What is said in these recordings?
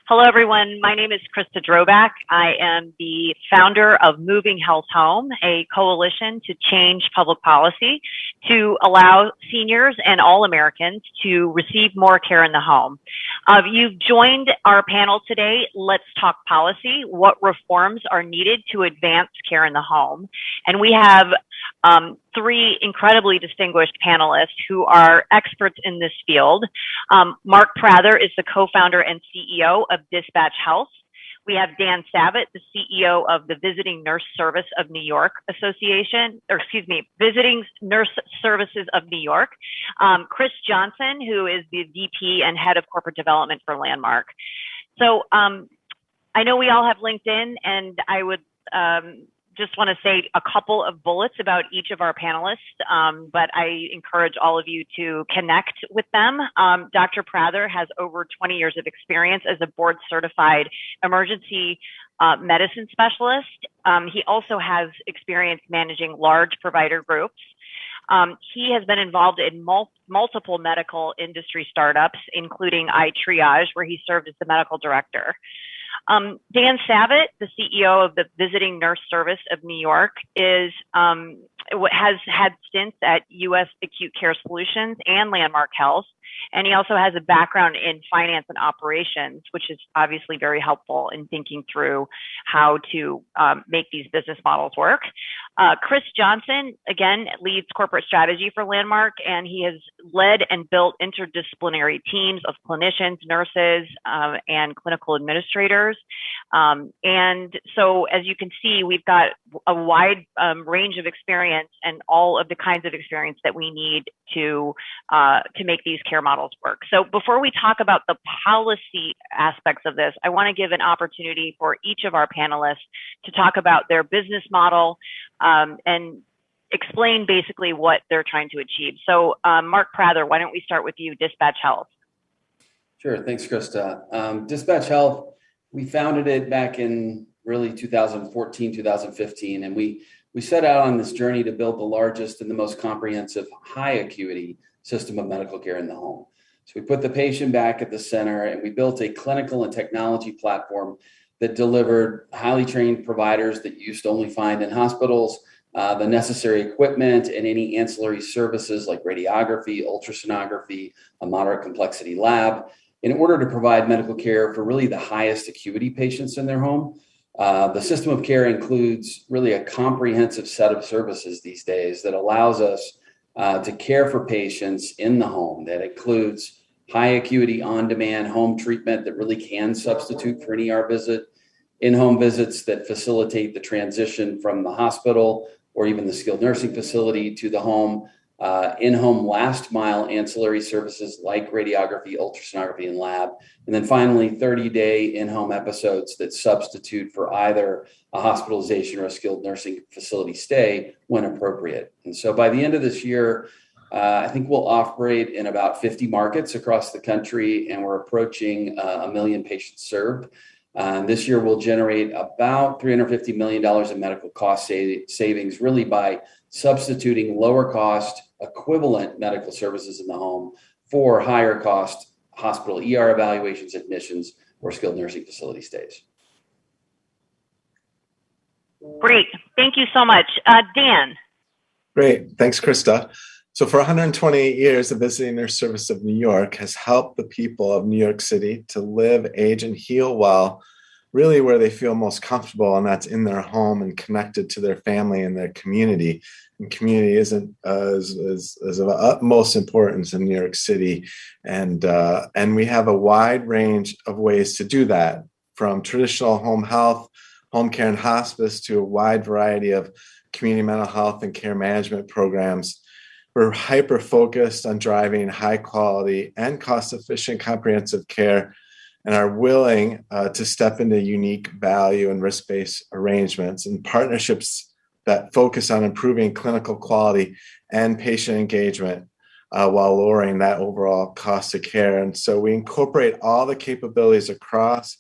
Hello, everyone. My name is Krista Drobac. I am the founder of Moving Health Home, a coalition to change public policy to allow seniors and all Americans to receive more care in the home. You've joined our panel today. Let's talk policy. What reforms are needed to advance care in the home? And we have three incredibly distinguished panelists who are experts in this field. Mark Prather is the co-founder and CEO of DispatchHealth. We have Dan Savitt, the CEO of the Visiting Nurse Service of New York Association, Visiting Nurse Services of New York. Chris Johnson, who is the VP and Head of Corporate Development for Landmark. So I know we all have LinkedIn, and I would just want to say a couple of bullets about each of our panelists, but I encourage all of you to connect with them. Dr. Prather has over 20 years of experience as a board certified emergency medicine specialist. He also has experience managing large provider groups. He has been involved in multiple medical industry startups, including iTriage, where he served as the medical director. Dan Savitt, the CEO of the Visiting Nurse Service of New York, has had stints at U.S. Acute Care Solutions and Landmark Health. And he also has a background in finance and operations, which is obviously very helpful in thinking through how to make these business models work. Chris Johnson, again, leads corporate strategy for Landmark, and he has led and built interdisciplinary teams of clinicians, nurses, and clinical administrators. And so, as you can see, we've got a wide range of experience and all of the kinds of experience that we need to make these care models work. So before we talk about the policy aspects of this, I want to give an opportunity for each of our panelists to talk about their business model and explain basically what they're trying to achieve. So Mark Prather, why don't we start with you, Dispatch Health? Sure, thanks, Krista. Dispatch Health, we founded it back in really 2014, 2015, and we set out on this journey to build the largest and the most comprehensive high acuity system of medical care in the home. So we put the patient back at the center, and we built a clinical and technology platform that delivered highly trained providers that you used to only find in hospitals, the necessary equipment and any ancillary services like radiography, ultrasonography, a moderate complexity lab, in order to provide medical care for really the highest acuity patients in their home. The system of care includes really a comprehensive set of services these days that allows us to care for patients in the home. That includes high acuity on-demand home treatment that really can substitute for an ER visit, in-home visits that facilitate the transition from the hospital or even the skilled nursing facility to the home, in-home last mile ancillary services like radiography, ultrasonography, and lab. And then finally, 30-day in-home episodes that substitute for either a hospitalization or a skilled nursing facility stay when appropriate. And so by the end of this year, I think we'll operate in about 50 markets across the country, and we're approaching 1 million patients served. This year, we'll generate about $350 million in medical cost savings, really by substituting lower cost equivalent medical services in the home for higher cost hospital ER evaluations, admissions, or skilled nursing facility stays. Great. Thank you so much. Dan. Great. Thanks, Krista. So for 128 years, the Visiting Nurse Service of New York has helped the people of New York City to live, age, and heal well, really where they feel most comfortable, and that's in their home and connected to their family and their community. And community is of utmost importance in New York City. And we have a wide range of ways to do that, from traditional home health, home care and hospice, to a wide variety of community mental health and care management programs. We're hyper-focused on driving high quality and cost-efficient comprehensive care, and are willing to step into unique value and risk-based arrangements and partnerships that focus on improving clinical quality and patient engagement while lowering that overall cost of care. And so we incorporate all the capabilities across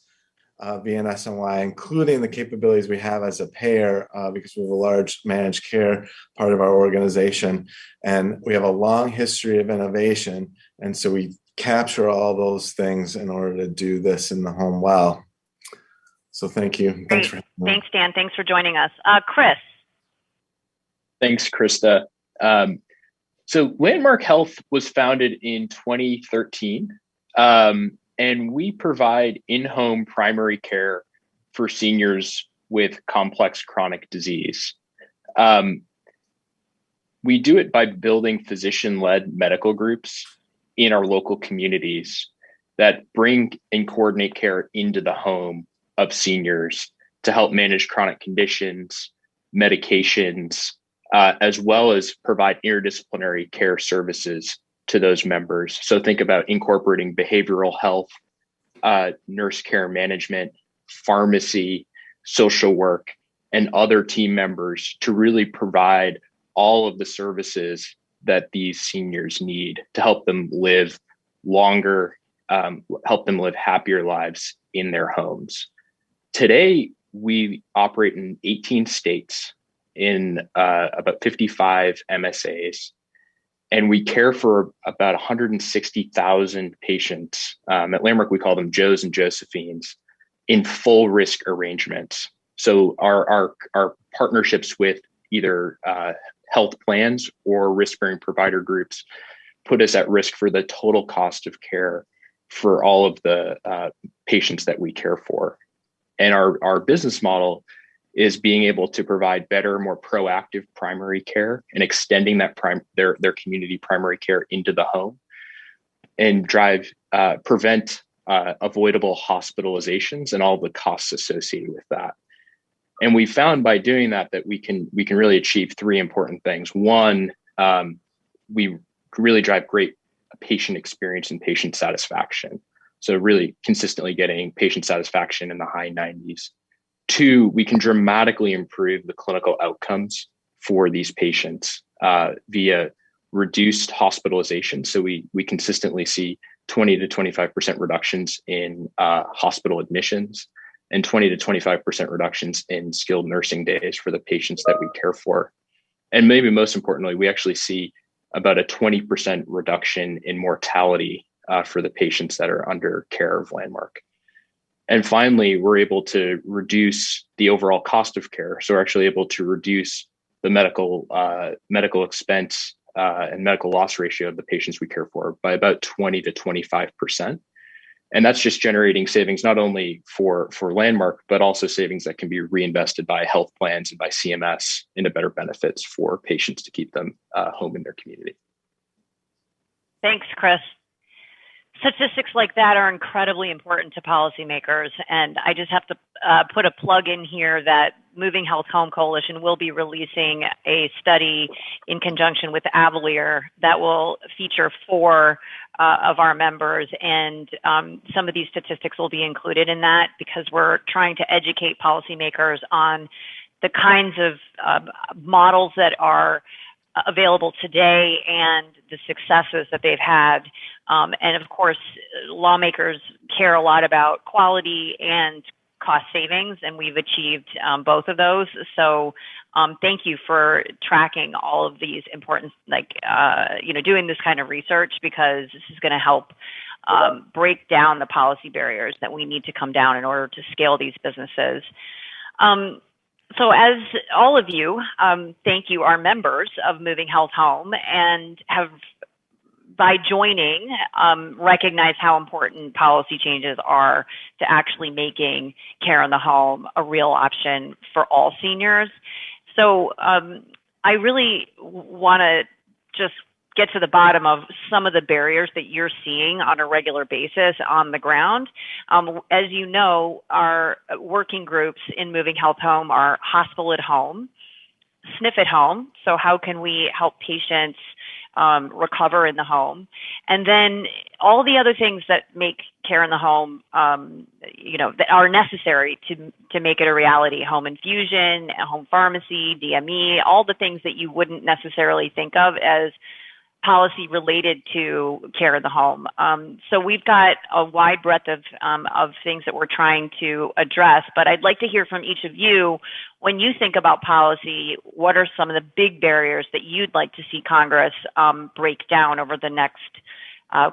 VNSNY, including the capabilities we have as a payer, because we have a large managed care part of our organization, and we have a long history of innovation. And so we capture all those things in order to do this in the home well. So thank you. Great. Thanks, Dan. Thanks for joining us. Chris. Thanks, Krista. So Landmark Health was founded in 2013, and we provide in-home primary care for seniors with complex chronic disease. We do it by building physician-led medical groups in our local communities that bring and coordinate care into the home of seniors to help manage chronic conditions, medications, as well as provide interdisciplinary care services to those members. So think about incorporating behavioral health, nurse care management, pharmacy, social work, and other team members to really provide all of the services that these seniors need to help them live longer, help them live happier lives in their homes. Today, we operate in 18 states in about 55 MSAs, and we care for about 160,000 patients. At Landmark, we call them Joes and Josephines in full risk arrangements. So our partnerships with either health plans or risk-bearing provider groups put us at risk for the total cost of care for all of the patients that we care for. And our business model is being able to provide better, more proactive primary care and extending that their community primary care into the home and prevent avoidable hospitalizations and all the costs associated with that. And we found by doing that we can really achieve three important things. One, we really drive great patient experience and patient satisfaction. So really consistently getting patient satisfaction in the high 90s. Two, we can dramatically improve the clinical outcomes for these patients via reduced hospitalization. So we consistently see 20 to 25% reductions in hospital admissions and 20 to 25% reductions in skilled nursing days for the patients that we care for. And maybe most importantly, we actually see about a 20% reduction in mortality for the patients that are under care of Landmark. And finally, we're able to reduce the overall cost of care. So we're actually able to reduce the medical expense and medical loss ratio of the patients we care for by about 20 to 25%. And that's just generating savings not only for Landmark, but also savings that can be reinvested by health plans and by CMS into better benefits for patients to keep them home in their community. Thanks, Chris. Statistics like that are incredibly important to policymakers. And I just have to put a plug in here that Moving Health Home Coalition will be releasing a study in conjunction with Avalier that will feature 4 of our members. And some of these statistics will be included in that because we're trying to educate policymakers on the kinds of models that are available today and the successes that they've had. And of course, lawmakers care a lot about quality and cost savings, and we've achieved both of those. So thank you for tracking all of these important, doing this kind of research, because this is going to help break down the policy barriers that we need to come down in order to scale these businesses. So as all of you, thank you, are members of Moving Health Home and have, by joining, recognize how important policy changes are to actually making care in the home a real option for all seniors. So I really want to just get to the bottom of some of the barriers that you're seeing on a regular basis on the ground. As you know, our working groups in Moving Health Home are hospital at home, SNF at home. So how can we help patients recover in the home? And then all the other things that make care in the home, that are necessary to make it a reality: home infusion, home pharmacy, DME, all the things that you wouldn't necessarily think of as policy related to care in the home. So we've got a wide breadth of things that we're trying to address, but I'd like to hear from each of you. When you think about policy, what are some of the big barriers that you'd like to see Congress break down over the next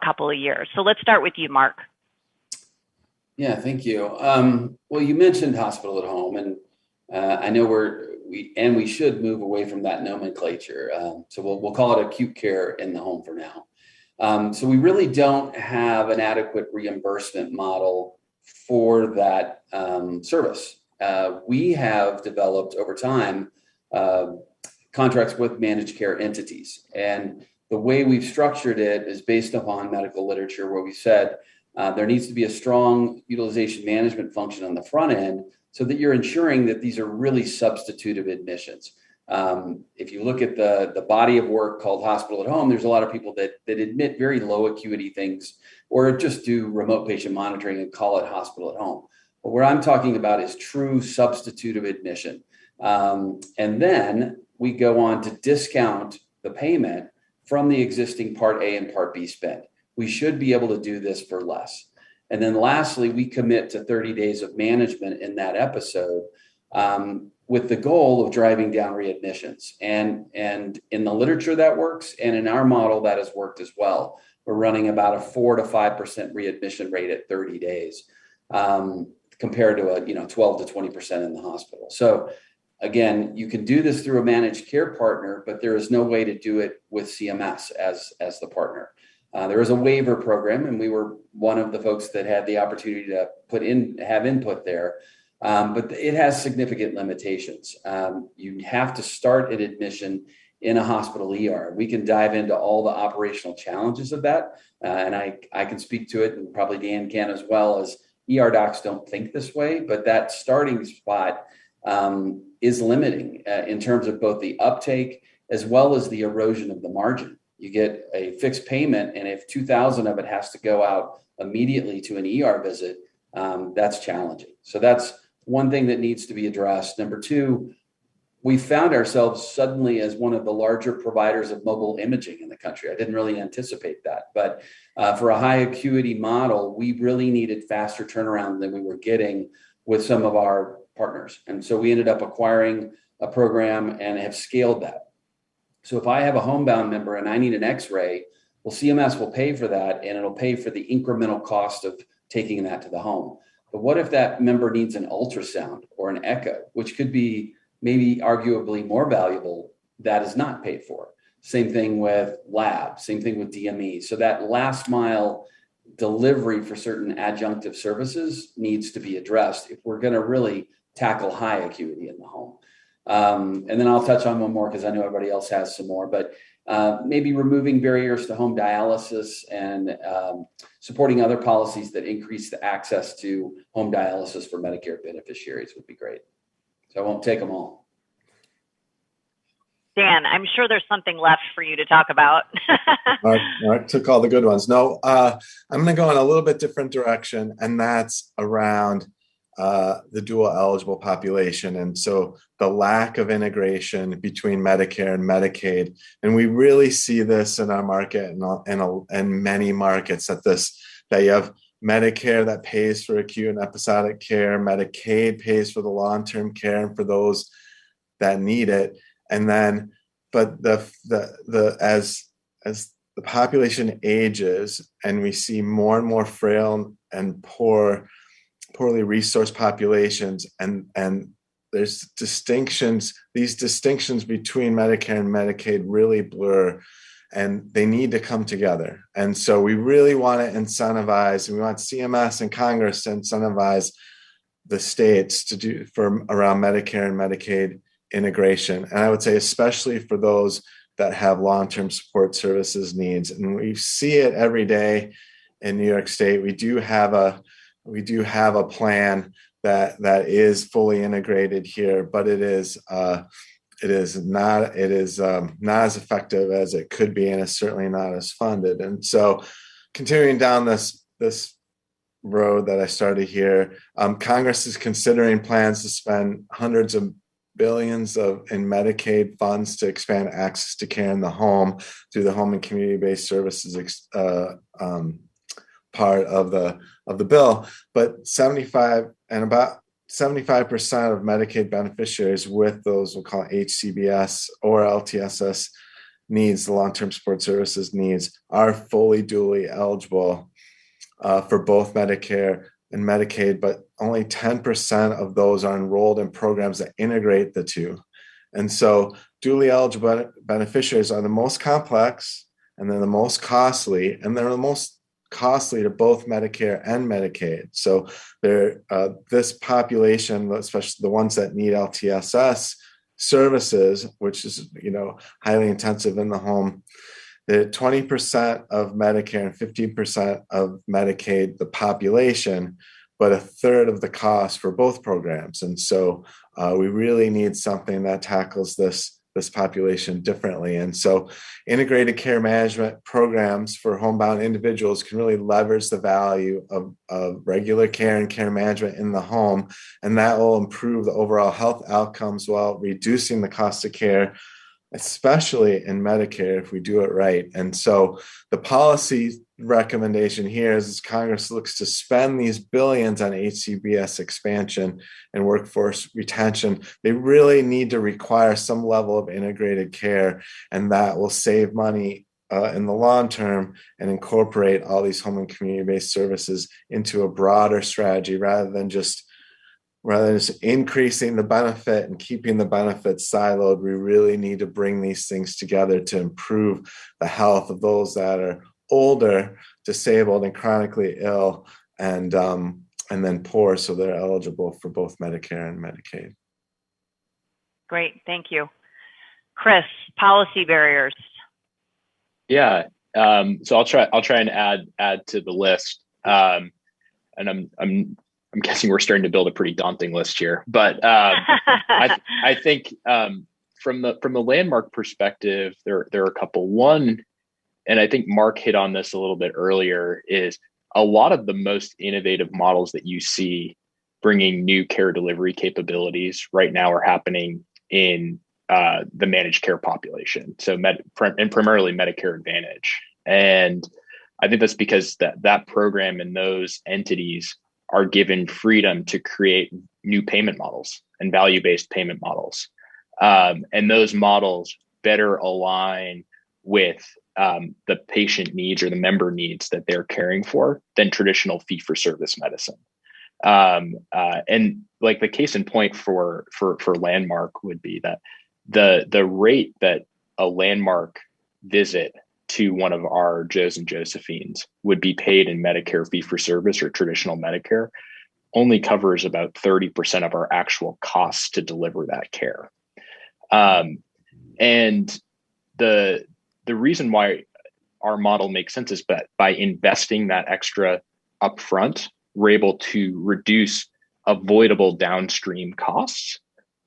couple of years. So let's start with you, Mark. Yeah, thank you. Well, you mentioned hospital at home, and I know we should move away from that nomenclature. So we'll call it acute care in the home for now. So we really don't have an adequate reimbursement model for that service. We have developed over time contracts with managed care entities, and the way we've structured it is based upon medical literature, where we said there needs to be a strong utilization management function on the front end, so that you're ensuring that these are really substitutive admissions. If you look at the body of work called hospital at home, there's a lot of people that admit very low acuity things, or just do remote patient monitoring and call it hospital at home. But what I'm talking about is true substitutive admission. And then we go on to discount the payment from the existing Part A and Part B spend. We should be able to do this for less. And then lastly, we commit to 30 days of management in that episode, with the goal of driving down readmissions. And in the literature that works, and in our model that has worked as well. We're running about a 4 to 5% readmission rate at 30 days, compared to a 12 to 20% in the hospital. So again, you can do this through a managed care partner, but there is no way to do it with CMS as the partner. There is a waiver program, and we were one of the folks that had the opportunity to have input there. But it has significant limitations. You have to start an admission in a hospital ER. We can dive into all the operational challenges of that. And I can speak to it, and probably Dan can as well, as ER docs don't think this way, but that starting spot is limiting in terms of both the uptake as well as the erosion of the margin. You get a fixed payment, and if 2,000 of it has to go out immediately to an ER visit, that's challenging. So that's one thing that needs to be addressed. Number two, we found ourselves suddenly as one of the larger providers of mobile imaging in the country. I didn't really anticipate that, but for a high acuity model, we really needed faster turnaround than we were getting with some of our partners. And so we ended up acquiring a program and have scaled that. So if I have a homebound member and I need an X-ray, well, CMS will pay for that, and it'll pay for the incremental cost of taking that to the home. But what if that member needs an ultrasound or an echo, which could be maybe arguably more valuable, that is not paid for? Same thing with lab, same thing with DME. So that last mile delivery for certain adjunctive services needs to be addressed if we're going to really tackle high acuity in the home. And then I'll touch on one more because I know everybody else has some more, but maybe removing barriers to home dialysis and supporting other policies that increase the access to home dialysis for Medicare beneficiaries would be great. So I won't take them all. Dan, I'm sure there's something left for you to talk about. Mark took all the good ones. No, I'm going to go in a little bit different direction, and that's around the dual eligible population. And so the lack of integration between Medicare and Medicaid. And we really see this in our market and many markets that you have Medicare that pays for acute and episodic care, Medicaid pays for the long-term care and for those that need it. And then, but as the population ages and we see more and more frail and poorly resourced populations, and there's these distinctions between Medicare and Medicaid really blur, and they need to come together. And so we really want to incentivize, and we want CMS and Congress to incentivize the states to do around Medicare and Medicaid integration. And I would say especially for those that have long-term support services needs. And we see it every day in New York State. We do have a plan that is fully integrated here, but it is not as effective as it could be, and it's certainly not as funded. And so continuing down this road that I started here, Congress is considering plans to spend hundreds of billions in Medicaid funds to expand access to care in the home through the home and community-based services part of the bill. But about 75% of Medicaid beneficiaries with those we'll call HCBS or LTSS needs, the long-term support services needs, are fully dually eligible for both Medicare and Medicaid, but only 10% of those are enrolled in programs that integrate the two. And so dually eligible beneficiaries are the most complex, and they're the most costly, and they're the most costly to both Medicare and Medicaid. So this population, especially the ones that need LTSS services, which is highly intensive in the home, the 20% of Medicare and 15% of Medicaid, the population, but a third of the cost for both programs. And so we really need something that tackles this population differently. And so integrated care management programs for homebound individuals can really leverage the value of regular care and care management in the home. And that will improve the overall health outcomes while reducing the cost of care, especially in Medicare, if we do it right. And so the policy recommendation here is Congress looks to spend these billions on HCBS expansion and workforce retention. They really need to require some level of integrated care, and that will save money in the long term and incorporate all these home and community-based services into a broader strategy rather than just increasing the benefit and keeping the benefits siloed. We really need to bring these things together to improve the health of those that are older, disabled, and chronically ill, and then poor, so they're eligible for both Medicare and Medicaid. Great, thank you. Chris, policy barriers. Yeah, so I'll try and add to the list, and I'm guessing we're starting to build a pretty daunting list here, but I think from the landmark perspective, there are a couple. One, and I think Mark hit on this a little bit earlier, is a lot of the most innovative models that you see bringing new care delivery capabilities right now are happening in the managed care population, so and primarily Medicare Advantage. And I think that's because that program and those entities are given freedom to create new payment models and value-based payment models. And those models better align with the patient needs or the member needs that they're caring for than traditional fee-for-service medicine. And like the case in point for landmark would be that the rate that a landmark visit to one of our Joes and Josephines would be paid in Medicare fee-for-service or traditional Medicare only covers about 30% of our actual costs to deliver that care. And the reason why our model makes sense is that by investing that extra upfront, we're able to reduce avoidable downstream costs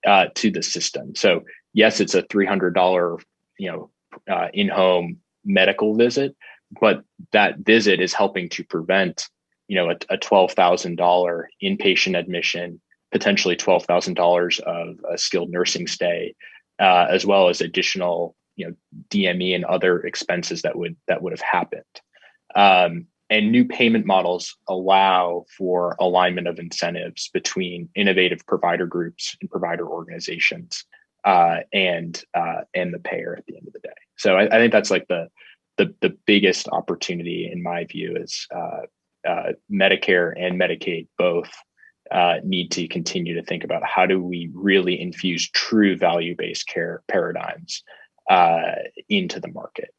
to the system. So yes, it's a $300 in-home medical visit, but that visit is helping to prevent a $12,000 inpatient admission, potentially $12,000 of a skilled nursing stay, as well as additional DME and other expenses that would have happened. And new payment models allow for alignment of incentives between innovative provider groups and provider organizations and the payer at the end of the day. So I think that's like the biggest opportunity in my view is Medicare and Medicaid both need to continue to think about how do we really infuse true value-based care paradigms into the market.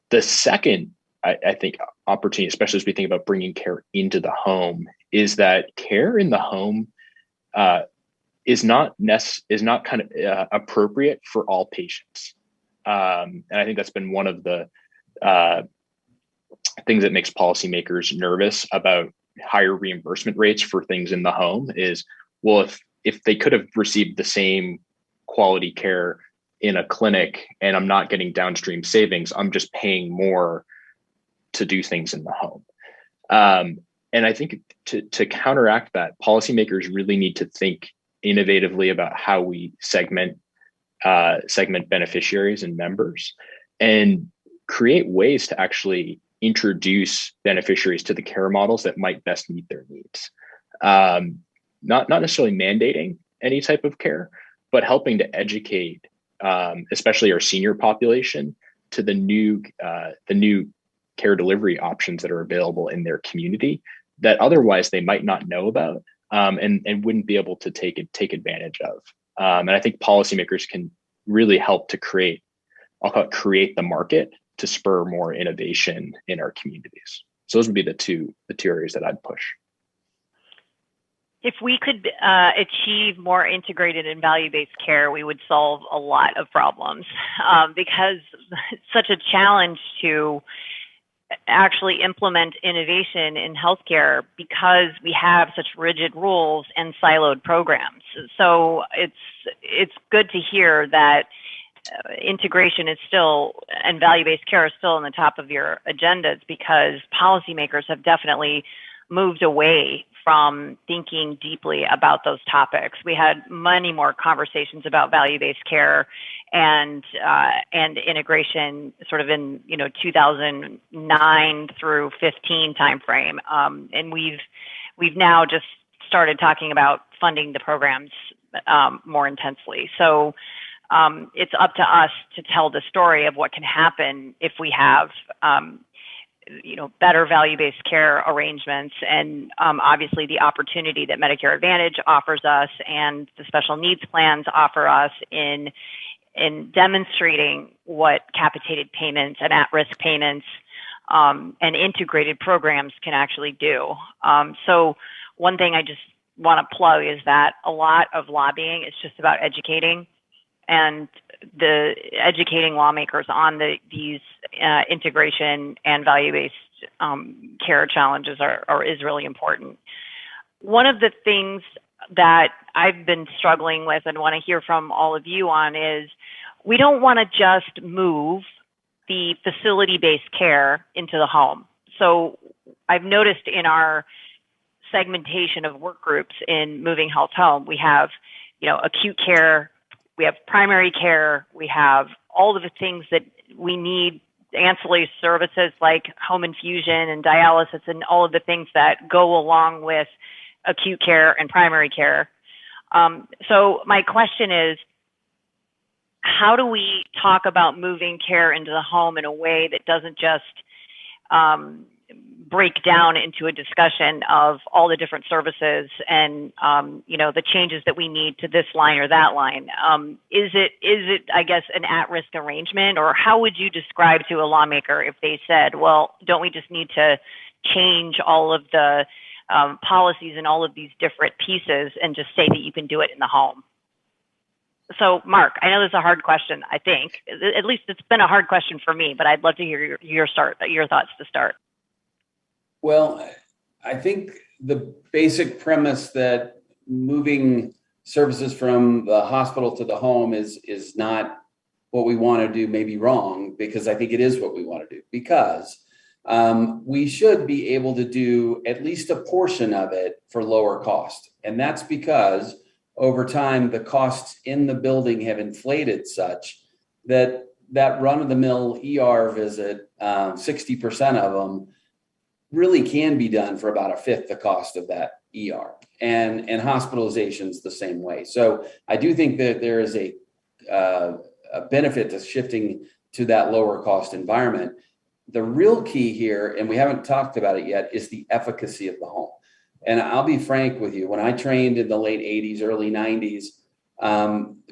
The second, I think, opportunity, especially as we think about bringing care into the home, is that care in the home is not kind of appropriate for all patients. And I think that's been one of the things that makes policymakers nervous about higher reimbursement rates for things in the home is, well, if they could have received the same quality care in a clinic and I'm not getting downstream savings, I'm just paying more to do things in the home. And I think to counteract that, policymakers really need to think innovatively about how we segment beneficiaries and members and create ways to actually introduce beneficiaries to the care models that might best meet their needs. Not necessarily mandating any type of care, but helping to educate, especially our senior population, to the new care delivery options that are available in their community that otherwise they might not know about, and wouldn't be able to take advantage of. And I think policymakers can really help to create the market to spur more innovation in our communities. So those would be the two areas that I'd push. If we could achieve more integrated and value-based care, we would solve a lot of problems, because it's such a challenge to actually implement innovation in healthcare because we have such rigid rules and siloed programs. So it's good to hear that integration is still, and value-based care is still on the top of your agendas, because policymakers have definitely moved away from thinking deeply about those topics. We had many more conversations about value-based care and integration sort of in 2009 through 15 timeframe, and we've now just started talking about funding the programs more intensely. So it's up to us to tell the story of what can happen if we have better value-based care arrangements, and obviously the opportunity that Medicare Advantage offers us and the special needs plans offer us in demonstrating what capitated payments and at-risk payments and integrated programs can actually do. So one thing I just want to plug is that a lot of lobbying is just about educating, and the educating lawmakers on these integration and value-based care challenges is really important. One of the things that I've been struggling with and want to hear from all of you on is we don't want to just move the facility-based care into the home. So I've noticed in our segmentation of work groups in Moving Health Home, we have, acute care, we have primary care, we have all of the things that we need, ancillary services like home infusion and dialysis and all of the things that go along with acute care and primary care. So my question is, how do we talk about moving care into the home in a way that doesn't just break down into a discussion of all the different services and the changes that we need to this line or that line? Is it I guess an at-risk arrangement, or how would you describe to a lawmaker if they said, well, don't we just need to change all of the policies and all of these different pieces and just say that you can do it in the home? So Mark, I know this is a hard question. I think at least it's been a hard question for me, but I'd love to hear your thoughts to start. Well, I think the basic premise that moving services from the hospital to the home is not what we want to do may be wrong, because I think it is what we want to do, because we should be able to do at least a portion of it for lower cost. And that's because over time, the costs in the building have inflated such that run-of-the-mill ER visit, 60% of them, really can be done for about a fifth the cost of that ER, and hospitalizations the same way. So I do think that there is a benefit to shifting to that lower cost environment. The real key here, and we haven't talked about it yet, is the efficacy of the home. And I'll be frank with you, when I trained in the late 80s, early 90s,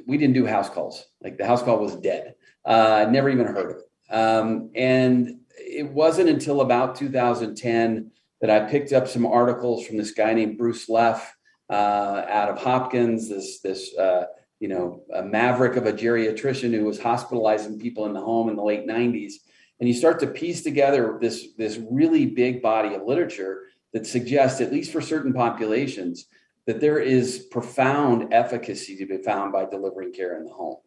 we didn't do house calls. Like, the house call was dead. I'd never even heard of it. And it wasn't until about 2010 that I picked up some articles from this guy named Bruce Leff out of Hopkins, a maverick of a geriatrician who was hospitalizing people in the home in the late 90s. And you start to piece together this really big body of literature that suggests, at least for certain populations, that there is profound efficacy to be found by delivering care in the home.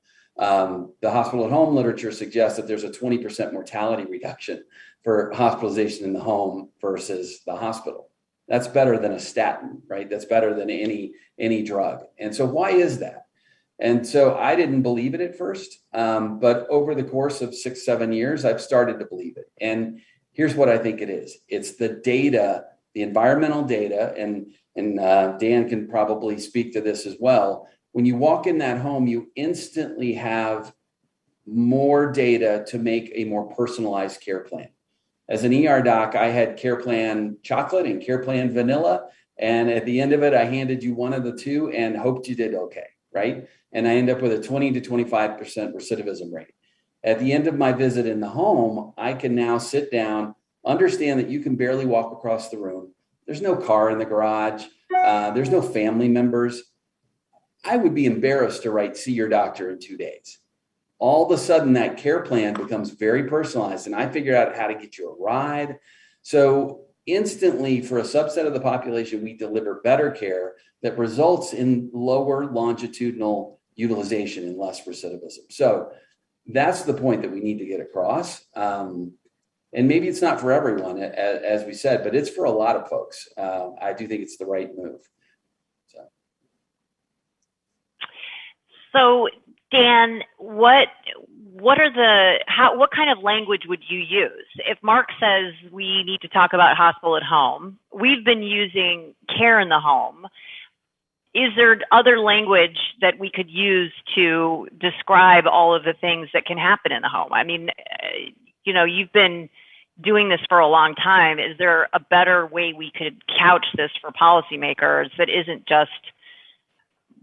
The hospital at home literature suggests that there's a 20% mortality reduction for hospitalization in the home versus the hospital. That's better than a statin, right? That's better than any drug. And so why is that? And so I didn't believe it at first, but over the course of 6-7 years, I've started to believe it. And here's what I think it is. It's the data, the environmental data, and Dan can probably speak to this as well. When you walk in that home, you instantly have more data to make a more personalized care plan. As an ER doc, I had care plan chocolate and care plan vanilla. And at the end of it, I handed you one of the two and hoped you did okay, right? And I end up with a 20 to 25% recidivism rate. At the end of my visit in the home, I can now sit down, understand that you can barely walk across the room. There's no car in the garage. There's no family members. I would be embarrassed to write, see your doctor in 2 days. All of a sudden, that care plan becomes very personalized, and I figured out how to get you a ride. So instantly, for a subset of the population, we deliver better care that results in lower longitudinal utilization and less recidivism. So that's the point that we need to get across. And maybe it's not for everyone, as we said, but it's for a lot of folks. I do think it's the right move. So Dan, what kind of language would you use? If Mark says we need to talk about hospital at home, we've been using care in the home. Is there other language that we could use to describe all of the things that can happen in the home? I mean, you've been doing this for a long time. Is there a better way we could couch this for policymakers that isn't just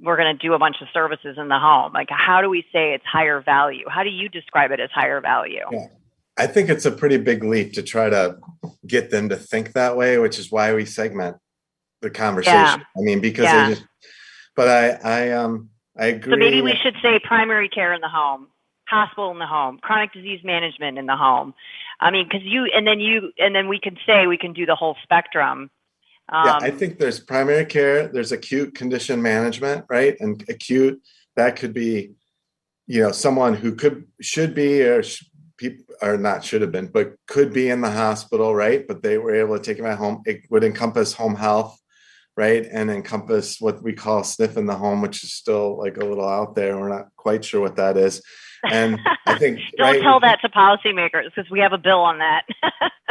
we're going to do a bunch of services in the home? Like, how do we say it's higher value? How do you describe it as higher value? Yeah. I think it's a pretty big leap to try to get them to think that way, which is why we segment the conversation. Yeah. I mean, because they just, but I agree. So maybe we should say primary care in the home, hospital in the home, chronic disease management in the home. I mean, because and then we can say we can do the whole spectrum. I think there's primary care, there's acute condition management, right? And acute, that could be, someone who should be or not should have been, but could be in the hospital, right? But they were able to take them at home. It would encompass home health, right? And encompass what we call SNF in the home, which is still like a little out there. We're not quite sure what that is. And I think don't tell that to policymakers because we have a bill on that.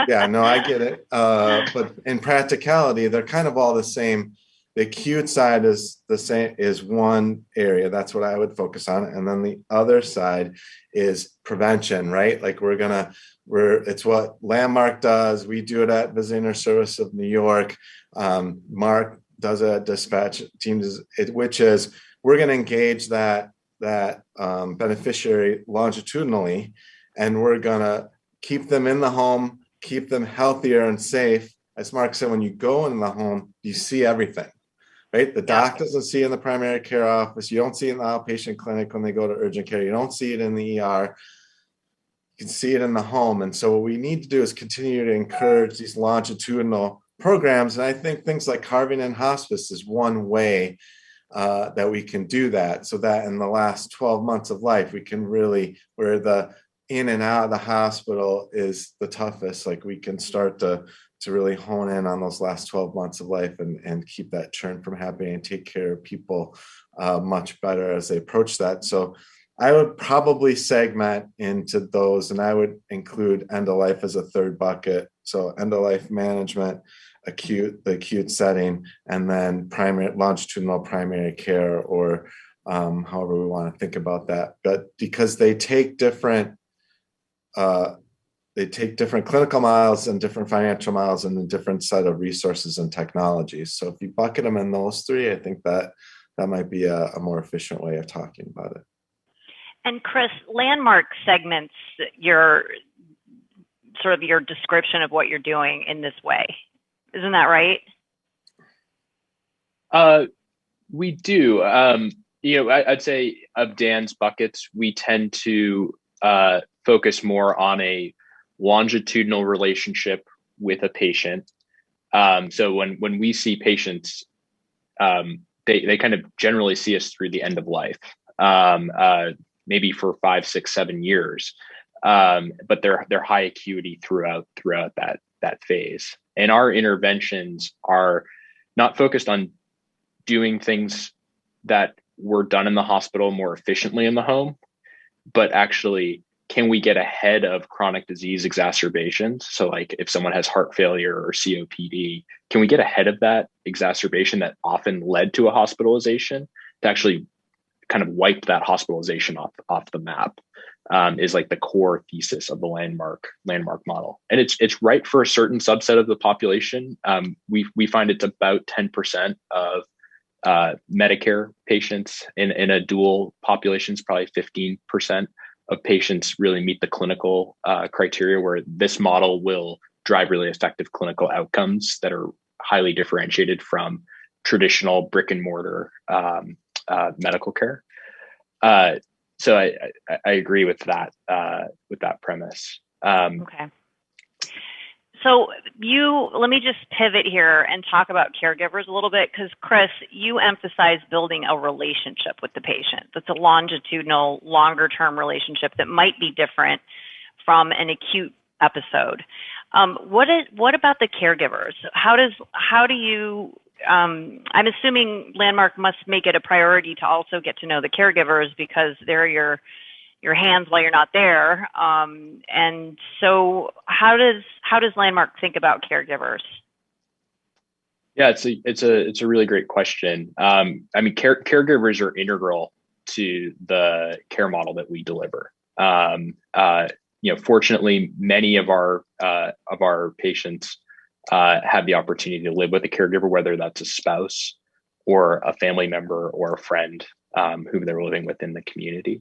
Yeah, no, I get it. But in practicality, they're kind of all the same. The acute side is the same, is one area. That's what I would focus on. And then the other side is prevention, right? Like it's what Landmark does. We do it at Visiting Service of New York. Mark does it at Dispatch Teams, which is we're going to engage that beneficiary longitudinally, and we're going to keep them in the home, keep them healthier and safe. As Mark said, when you go in the home, you see everything, right? The doc doesn't see it in the primary care office. You don't see it in the outpatient clinic when they go to urgent care. You don't see it in the ER. You can see it in the home. And so what we need to do is continue to encourage these longitudinal programs. And I think things like carving in hospice is one way that we can do that, so that in the last 12 months of life, we can really, where the in and out of the hospital is the toughest, like we can start to really hone in on those last 12 months of life and keep that churn from happening and take care of people much better as they approach that. So I would probably segment into those, and I would include end of life as a third bucket. So end of life management, the acute setting, and then longitudinal primary care, or however we want to think about that. But because they take different clinical miles and different financial miles and a different set of resources and technologies. So if you bucket them in those three, I think that might be a more efficient way of talking about it. And Chris, Landmark segments your description of what you're doing in this way. Isn't that right? We do. I'd say of Dan's buckets, we tend to focus more on a longitudinal relationship with a patient. So when we see patients, they kind of generally see us through the end of life, maybe for 5, 6, 7 years, but they're high acuity throughout that phase. And our interventions are not focused on doing things that were done in the hospital more efficiently in the home, but actually, can we get ahead of chronic disease exacerbations? So like if someone has heart failure or COPD, can we get ahead of that exacerbation that often led to a hospitalization to actually kind of wipe that hospitalization off the map? is like the core thesis of the landmark model. And it's right for a certain subset of the population. We find it's about 10% of Medicare patients in a dual population, is probably 15% of patients really meet the clinical criteria where this model will drive really effective clinical outcomes that are highly differentiated from traditional brick and mortar medical care. So I agree with that premise. Okay. So let me just pivot here and talk about caregivers a little bit, because Chris, you emphasize building a relationship with the patient. That's a longitudinal, longer term relationship that might be different from an acute episode. What about the caregivers? How do you, I'm assuming Landmark must make it a priority to also get to know the caregivers, because they're your hands while you're not there. And so how does Landmark think about caregivers? Yeah, it's a really great question. I mean, caregivers are integral to the care model that we deliver. Fortunately, many of our patients have the opportunity to live with a caregiver, whether that's a spouse or a family member or a friend whom they're living with in the community.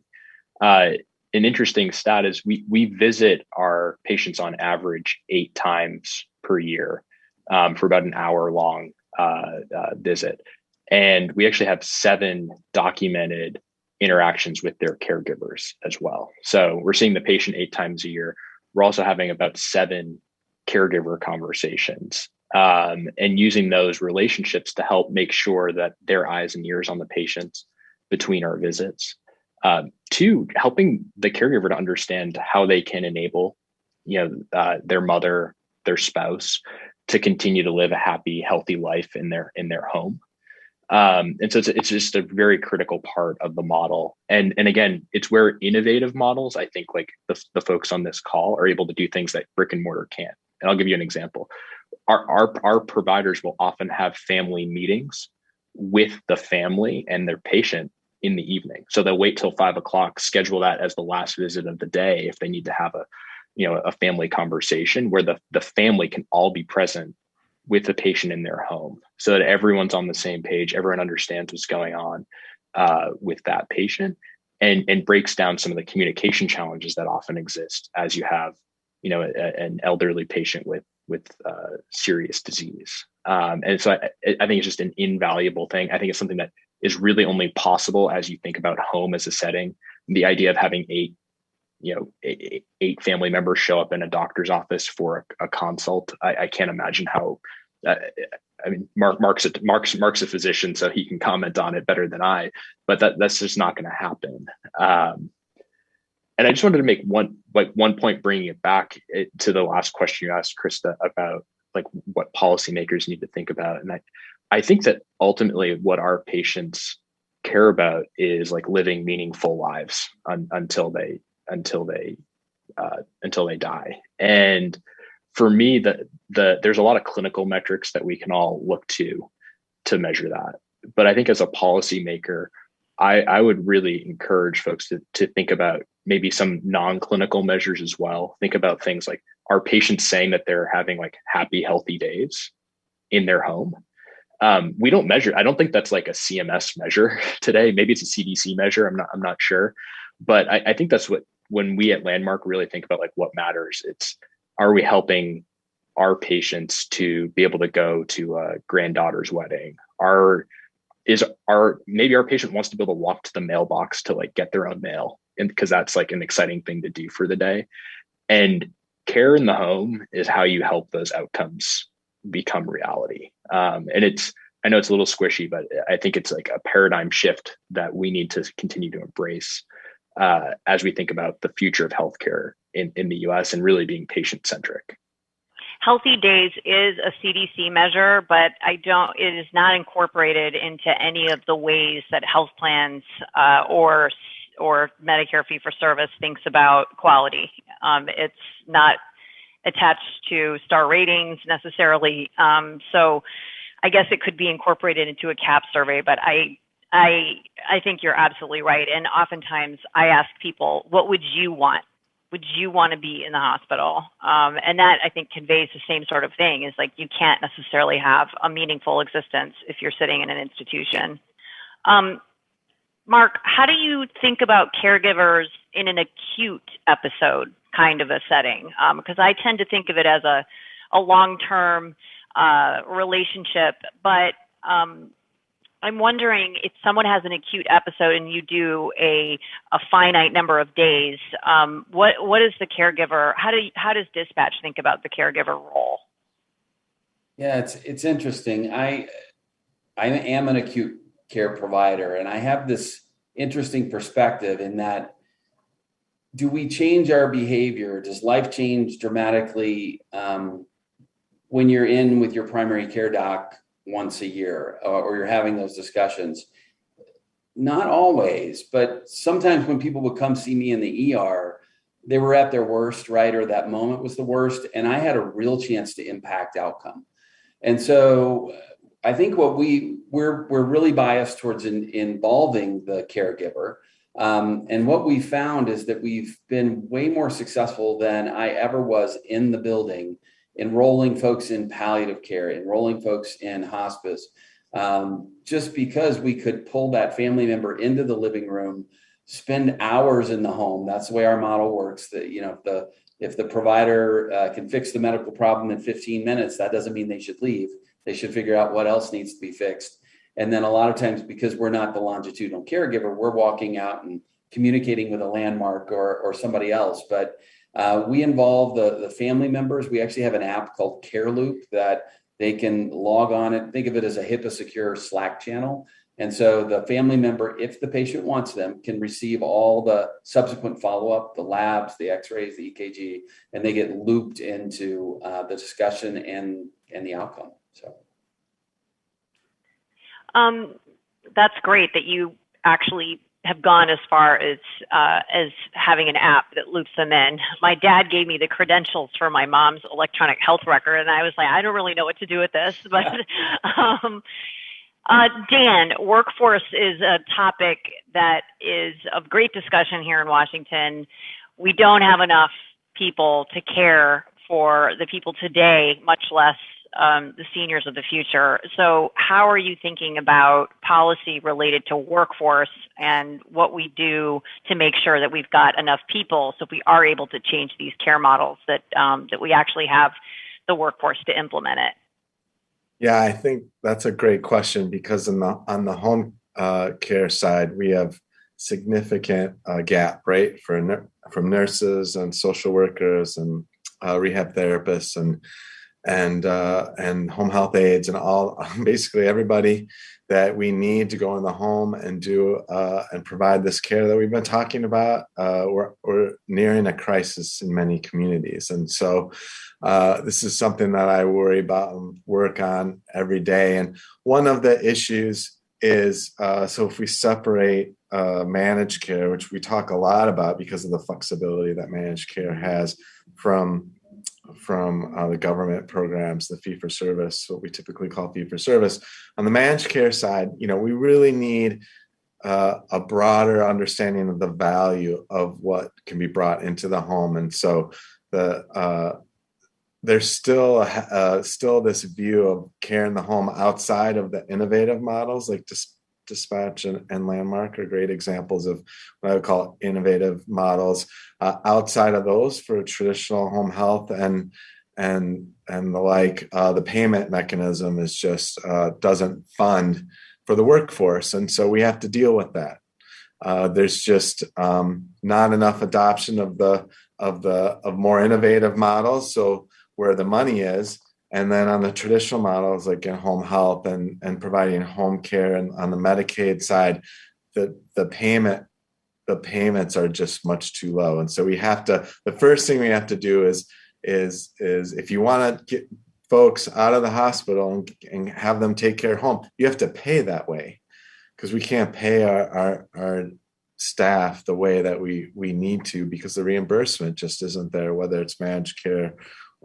An interesting stat is we visit our patients on average 8 times per year for about an hour-long visit. And we actually have 7 documented interactions with their caregivers as well. So we're seeing the patient 8 times a year. We're also having about 7 caregiver conversations and using those relationships to help make sure that their eyes and ears on the patients between our visits. 2, helping the caregiver to understand how they can enable, their mother, their spouse, to continue to live a happy, healthy life in their home. And so it's just a very critical part of the model. And again, it's where innovative models, I think, like the folks on this call, are able to do things that brick and mortar can't. And I'll give you an example. Our providers will often have family meetings with the family and their patient in the evening. So they'll wait till 5 o'clock, schedule that as the last visit of the day if they need to have a family conversation where the family can all be present with the patient in their home, so that everyone's on the same page, everyone understands what's going on with that patient, and breaks down some of the communication challenges that often exist as you have, an elderly patient with serious disease. And so I think it's just an invaluable thing. I think it's something that is really only possible as you think about home as a setting. The idea of having 8 family members show up in a doctor's office for a consult. I can't imagine how. I mean, Mark's a physician, so he can comment on it better than I. But that's just not going to happen. And I just wanted to make one point, bringing it back to the last question you asked, Krista, about like what policymakers need to think about. And I think that ultimately what our patients care about is like living meaningful lives until they die. And for me, there's a lot of clinical metrics that we can all look to measure that. But I think as a policymaker, I would really encourage folks to think about maybe some non-clinical measures as well. Think about things like, are patients saying that they're having like happy, healthy days in their home? We don't measure. I don't think that's like a CMS measure today. Maybe it's a CDC measure. I'm not sure. But I think that's when we at Landmark really think about like what matters. It's, are we helping our patients to be able to go to a granddaughter's wedding? Maybe our patient wants to be able to walk to the mailbox to like get their own mail, and because that's like an exciting thing to do for the day. And care in the home is how you help those outcomes become reality. And I know it's a little squishy, but I think it's like a paradigm shift that we need to continue to embrace as we think about the future of healthcare in the US and really being patient-centric. Healthy Days is a CDC measure, but it is not incorporated into any of the ways that health plans or Medicare fee-for-service thinks about quality. It's not attached to star ratings necessarily. So I guess it could be incorporated into a CAP survey, but I I think you're absolutely right. And oftentimes I ask people, what would you want? Would you want to be in the hospital? And that, I think, conveys the same sort of thing, is like you can't necessarily have a meaningful existence if you're sitting in an institution. Mark, how do you think about caregivers in an acute episode kind of a setting? Because I tend to think of it as a long-term relationship, but I'm wondering if someone has an acute episode and you do a finite number of days, what is the caregiver? How does Dispatch think about the caregiver role? Yeah, it's interesting. I am an acute care provider, and I have this interesting perspective in that, do we change our behavior? Does life change dramatically when you're in with your primary care doc once a year, or you're having those discussions? Not always, but sometimes when people would come see me in the ER, they were at their worst, right? Or that moment was the worst, and I had a real chance to impact outcome. And so I think what we're really biased towards involving the caregiver. And what we found is that we've been way more successful than I ever was in the building, enrolling folks in palliative care, enrolling folks in hospice, just because we could pull that family member into the living room, spend hours in the home. That's the way our model works. That, if the provider can fix the medical problem in 15 minutes, that doesn't mean they should leave. They should figure out what else needs to be fixed. And then a lot of times, because we're not the longitudinal caregiver, we're walking out and communicating with a landmark or somebody else. But we involve the family members. We actually have an app called Care Loop that they can log on and think of it as a HIPAA secure Slack channel. And so the family member, if the patient wants them, can receive all the subsequent follow-up, the labs, the x-rays, the EKG, and they get looped into the discussion and the outcome. So that's great that you actually have gone as far as having an app that loops them in. My dad gave me the credentials for my mom's electronic health record, and I was like, I don't really know what to do with this. But Dan, workforce is a topic that is of great discussion here in Washington. We don't have enough people to care for the people today, much less the seniors of the future. So how are you thinking about policy related to workforce and what we do to make sure that we've got enough people so if we are able to change these care models that we actually have the workforce to implement it? Yeah, I think that's a great question, because on the home care side, we have significant gap, right, from nurses and social workers and rehab therapists and home health aides and all, basically everybody that we need to go in the home and do and provide this care that we've been talking about. We're nearing a crisis in many communities. And so this is something that I worry about and work on every day. And one of the issues is, so if we separate managed care, which we talk a lot about because of the flexibility that managed care has from the government programs, the fee-for-service, what we typically call fee-for-service. On the managed care side, we really need a broader understanding of the value of what can be brought into the home. And so there's still this view of care in the home outside of the innovative models, like Dispatch and Landmark are great examples of what I would call innovative models. Outside of those, for traditional home health and the like, the payment mechanism is just doesn't fund for the workforce, and so we have to deal with that. There's just not enough adoption of more innovative models. So where the money is. And then on the traditional models, like in home health and providing home care, and on the Medicaid side, the payments are just much too low. And so the first thing we have to do is if you want to get folks out of the hospital and have them take care home, you have to pay that way, because we can't pay our staff the way that we need to, because the reimbursement just isn't there, whether it's managed care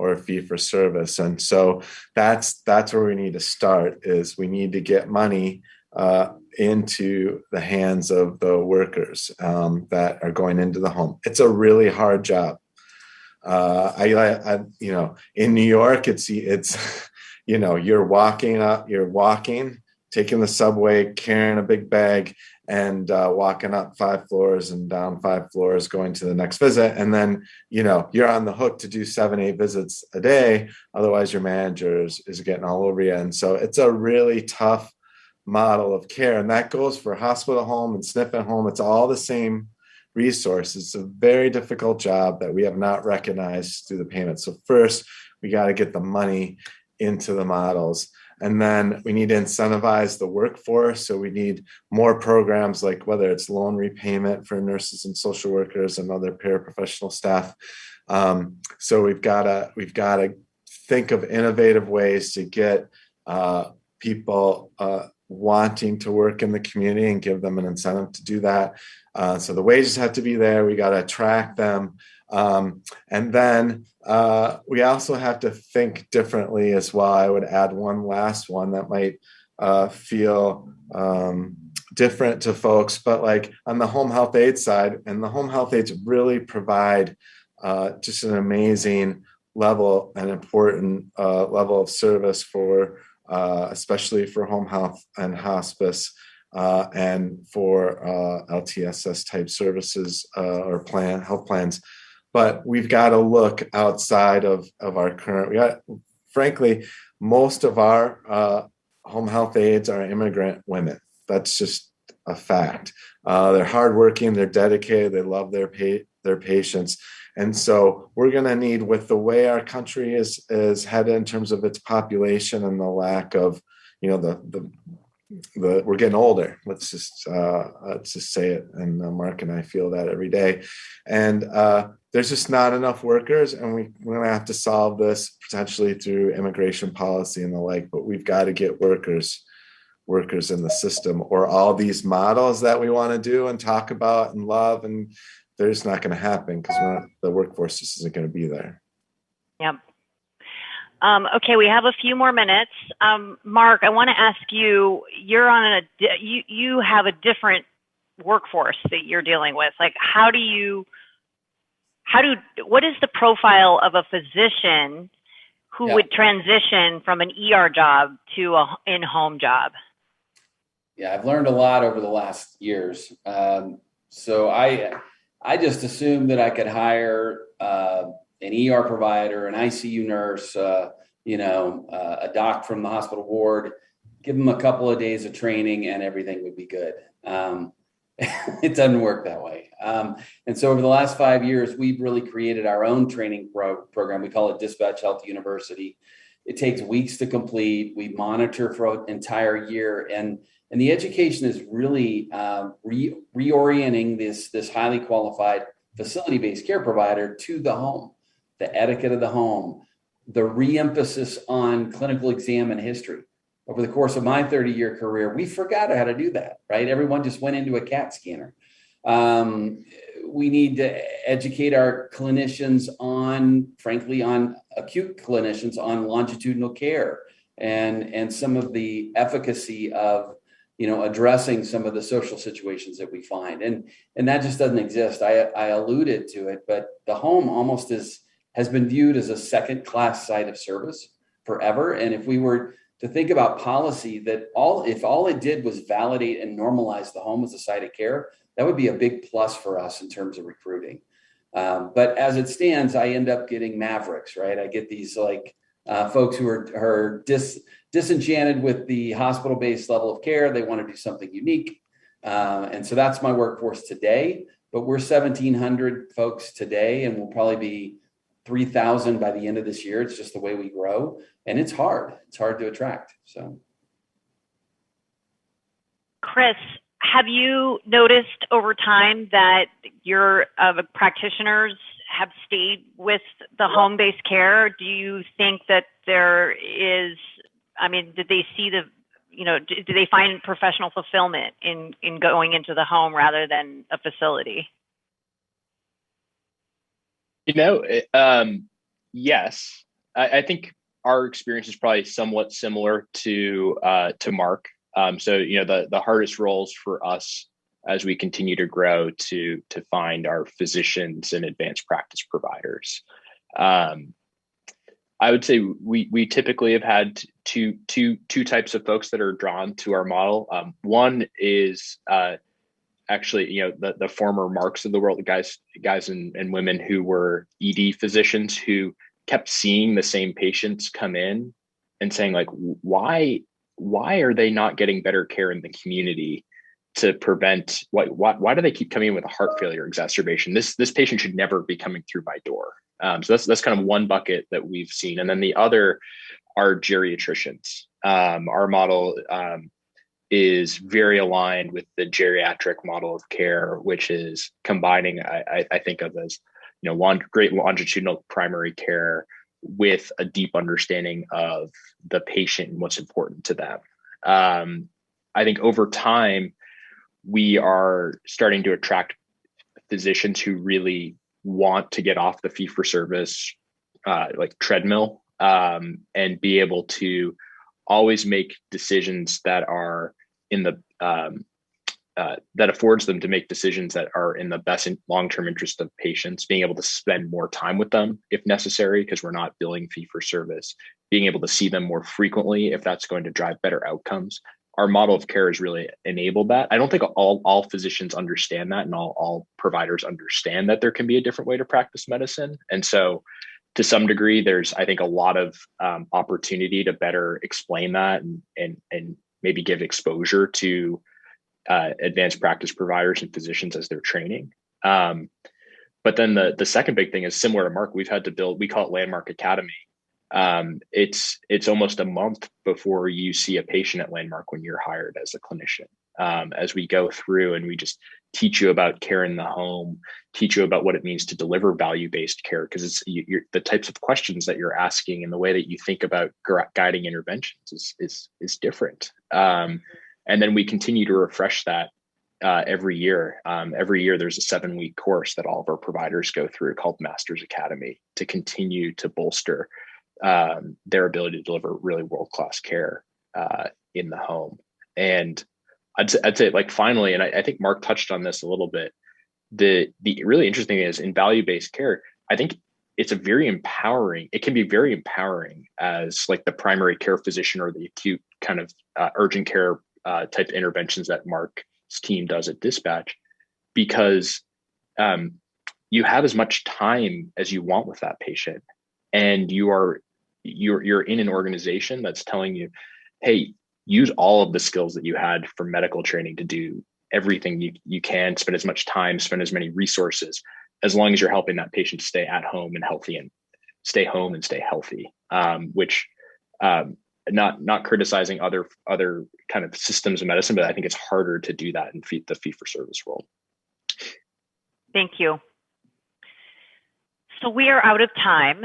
or a fee for service. And so that's where we need to start, is we need to get money into the hands of the workers that are going into the home. It's a really hard job. I in New York, it's you're walking, taking the subway, carrying a big bag, and walking up 5 floors and down 5 floors, going to the next visit. And then, you're on the hook to do 7-8 visits a day. Otherwise, your manager is getting all over you. And so it's a really tough model of care. And that goes for hospital home and SNF at home. It's all the same resources. It's a very difficult job that we have not recognized through the payment. So first, we got to get the money into the models. And then we need to incentivize the workforce. So we need more programs, like whether it's loan repayment for nurses and social workers and other paraprofessional staff. So we've got to think of innovative ways to get people wanting to work in the community and give them an incentive to do that. So the wages have to be there. We got to attract them. And then we also have to think differently as well. I would add one last one that might feel different to folks, but like on the home health aid side, and the home health aides really provide just an amazing level and important level of service for especially for home health and hospice and for LTSS type services or health plans. But we've got to look outside of our current. Frankly, most of our home health aides are immigrant women. That's just a fact. They're hardworking, they're dedicated, they love their patients. And so we're going to need, with the way our country is headed in terms of its population and the lack of, we're getting older. Let's just say it. And Mark and I feel that every day. And there's just not enough workers, and we're going to have to solve this potentially through immigration policy and the like. But we've got to get workers in the system, or all these models that we want to do and talk about and love, and they're just not going to happen because the workforce just isn't going to be there. Yep. Okay, we have a few more minutes. Mark, I want to ask you, you have a different workforce that you're dealing with. Like, what is the profile of a physician who would transition from an ER job to an in-home job? Yeah, I've learned a lot over the last years. So I just assumed that I could hire an ER provider, an ICU nurse, a doc from the hospital ward, give them a couple of days of training and everything would be good. It doesn't work that way. And so over the last 5 years, we've really created our own training program. We call it DispatchHealth University. It takes weeks to complete. We monitor for an entire year. And the education is really reorienting this highly qualified facility-based care provider to the home, the etiquette of the home, the re-emphasis on clinical exam and history. Over the course of my 30-year career, we forgot how to do that, right? Everyone just went into a CAT scanner. We need to educate our clinicians on acute clinicians on longitudinal care and some of the efficacy of addressing some of the social situations that we find. And that just doesn't exist. I alluded to it, but the home almost has been viewed as a second-class site of service forever. And if we were to think about policy that if all it did was validate and normalize the home as a site of care, that would be a big plus for us in terms of recruiting. But as it stands, I end up getting mavericks, right? I get these folks who are disenchanted with the hospital-based level of care. They want to do something unique. And so that's my workforce today, but we're 1,700 folks today, and we'll probably be 3,000 by the end of this year. It's just the way we grow, and it's hard. It's hard to attract. So, Chris, have you noticed over time that your practitioners have stayed with the home-based care? Do you think that there is, did they see do they find professional fulfillment in going into the home rather than a facility? Yes. I think our experience is probably somewhat similar to Mark. So, the hardest roles for us as we continue to grow to find our physicians and advanced practice providers. I would say we typically have had two types of folks that are drawn to our model. One is actually, the former Marks of the world, the guys and women who were ED physicians who kept seeing the same patients come in and saying, like, why are they not getting better care in the community to prevent why do they keep coming in with a heart failure exacerbation? This patient should never be coming through my door. So that's kind of one bucket that we've seen. And then the other are geriatricians. Our model is very aligned with the geriatric model of care, which is combining, I think of as, great longitudinal primary care with a deep understanding of the patient and what's important to them. I think over time, we are starting to attract physicians who really want to get off the fee-for-service like treadmill, and be able to always make decisions that are in the that affords them to make decisions that are in the best long-term interest of patients, being able to spend more time with them if necessary, because we're not billing fee-for-service, being able to see them more frequently if that's going to drive better outcomes. Our model of care has really enabled that. I don't think all physicians understand that, and all providers understand that there can be a different way to practice medicine. And so to some degree, there's, I think, a lot of opportunity to better explain that and maybe give exposure to advanced practice providers and physicians as they're training. But then the second big thing is similar to Mark. We've had to build, we call it Landmark Academy. It's almost a month before you see a patient at Landmark when you're hired as a clinician. As we go through and we just teach you about care in the home, teach you about what it means to deliver value-based care, because it's the types of questions that you're asking and the way that you think about guiding interventions is different. And then we continue to refresh that every year. Every year there's a 7-week course that all of our providers go through called Masters Academy to continue to bolster their ability to deliver really world-class care in the home. And I'd say like finally, and I think Mark touched on this a little bit, the really interesting thing is in value-based care, I think it can be very empowering as like the primary care physician or the acute kind of urgent care type interventions that Mark's team does at Dispatch, because you have as much time as you want with that patient, and you're in an organization that's telling you, hey, use all of the skills that you had from medical training to do everything you can, spend as much time, spend as many resources, as long as you're helping that patient stay at home and healthy and stay home and stay healthy, which not criticizing other kind of systems of medicine, but I think it's harder to do that in the fee-for-service world. Thank you. So we are out of time.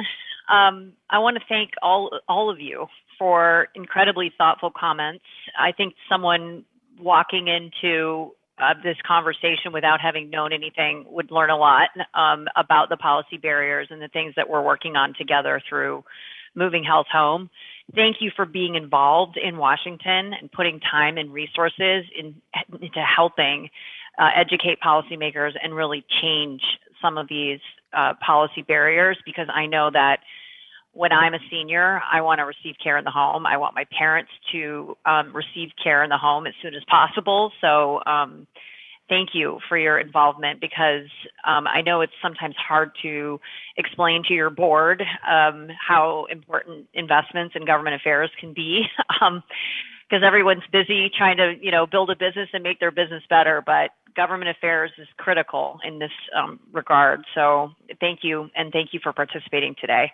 I want to thank all of you for incredibly thoughtful comments. I think someone walking into this conversation without having known anything would learn a lot about the policy barriers and the things that we're working on together through Moving Health Home. Thank you for being involved in Washington and putting time and resources into helping educate policymakers and really change some of these policy barriers, because I know that when I'm a senior, I want to receive care in the home. I want my parents to receive care in the home as soon as possible. So thank you for your involvement, because I know it's sometimes hard to explain to your board how important investments in government affairs can be, because everyone's busy trying to build a business and make their business better. But government affairs is critical in this regard. So thank you, and thank you for participating today.